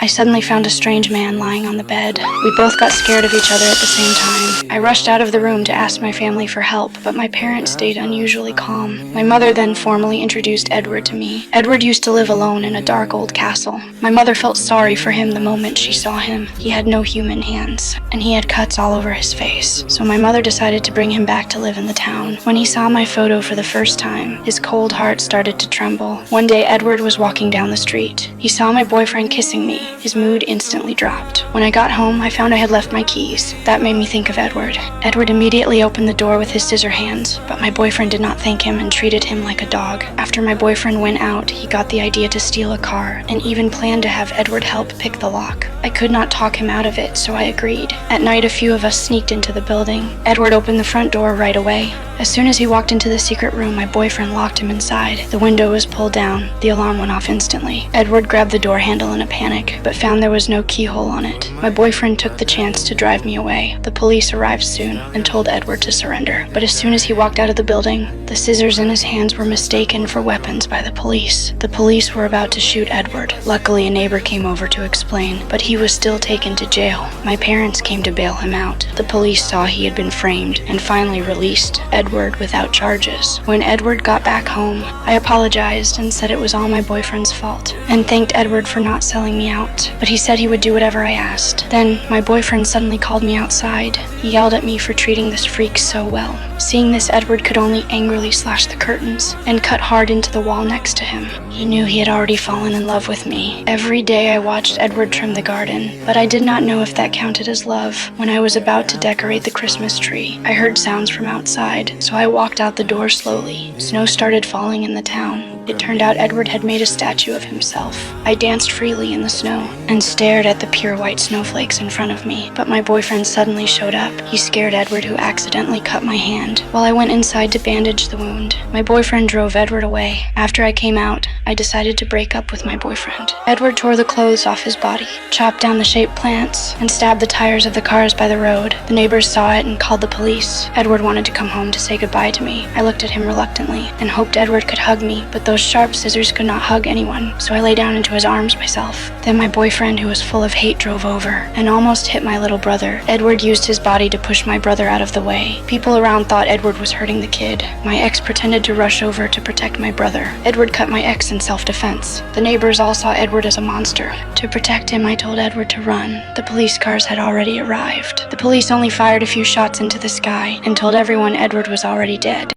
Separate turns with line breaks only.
I suddenly found a strange man lying on the bed. We both got scared of each other at the same time. I rushed out of the room to ask my family for help, but my parents stayed unusually calm. My mother then formally introduced Edward to me. Edward used to live alone in a dark old castle. My mother felt sorry for him the moment she saw him. He had no human hands, and he had cuts all over his face. So my mother decided to bring him back to live in the town. When he saw my photo for the first time, his cold heart started to tremble. One day, Edward was walking down the street. He saw my boyfriend kissing me. His mood instantly dropped. When I got home, I found I had left my keys. That made me think of Edward. Edward immediately opened the door with his scissor hands, but my boyfriend did not thank him and treated him like a dog. After my boyfriend went out, he got the idea to steal a car and even planned to have Edward help pick the lock. I could not talk him out of it, so I agreed. At night, a few of us sneaked into the building. Edward opened the front door right away. As soon as he walked into the secret room, my boyfriend locked him inside. The window was pulled down. The alarm went off instantly. Edward grabbed the door handle in a panic, but found there was no keyhole on it. My boyfriend took the chance to drive me away. The police arrived soon and told Edward to surrender. But as soon as he walked out of the building, the scissors in his hands were mistaken for weapons by the police. The police were about to shoot Edward. Luckily, a neighbor came over to explain, but he was still taken to jail. My parents came to bail him out. The police saw he had been framed and finally released Edward without charges. When Edward got back home, I apologized and said it was all my boyfriend's fault, and thanked Edward for not selling me out, but he said he would do whatever I asked. Then, my boyfriend suddenly called me outside. He yelled at me for treating this freak so well. Seeing this, Edward could only angrily slash the curtains and cut hard into the wall next to him. He knew he had already fallen in love with me. Every day I watched Edward trim the garden, but I did not know if that counted as love. When I was about to decorate the Christmas tree, I heard sounds from outside, so I walked out the door slowly. Snow started falling in the town. It turned out Edward had made a statue of himself. I danced freely in the snow and stared at the pure white snowflakes in front of me, but my boyfriend suddenly showed up. He scared Edward, who accidentally cut my hand. While I went inside to bandage the wound, my boyfriend drove Edward away. After I came out, I decided to break up with my boyfriend. Edward tore the clothes off his body, chopped down the shaped plants, and stabbed the tires of the cars by the road. The neighbors saw it and called the police. Edward wanted to come home to say goodbye to me. I looked at him reluctantly and hoped Edward could hug me, but those sharp scissors could not hug anyone, so I lay down into his arms myself. Then my boyfriend, who was full of hate, drove over and almost hit my little brother. Edward used his body to push my brother out of the way. People around thought Edward was hurting the kid. My ex pretended to rush over to protect my brother. Edward cut my ex in self-defense. The neighbors all saw Edward as a monster. To protect him, I told Edward to run. The police cars had already arrived. The police only fired a few shots into the sky and told everyone Edward was already dead.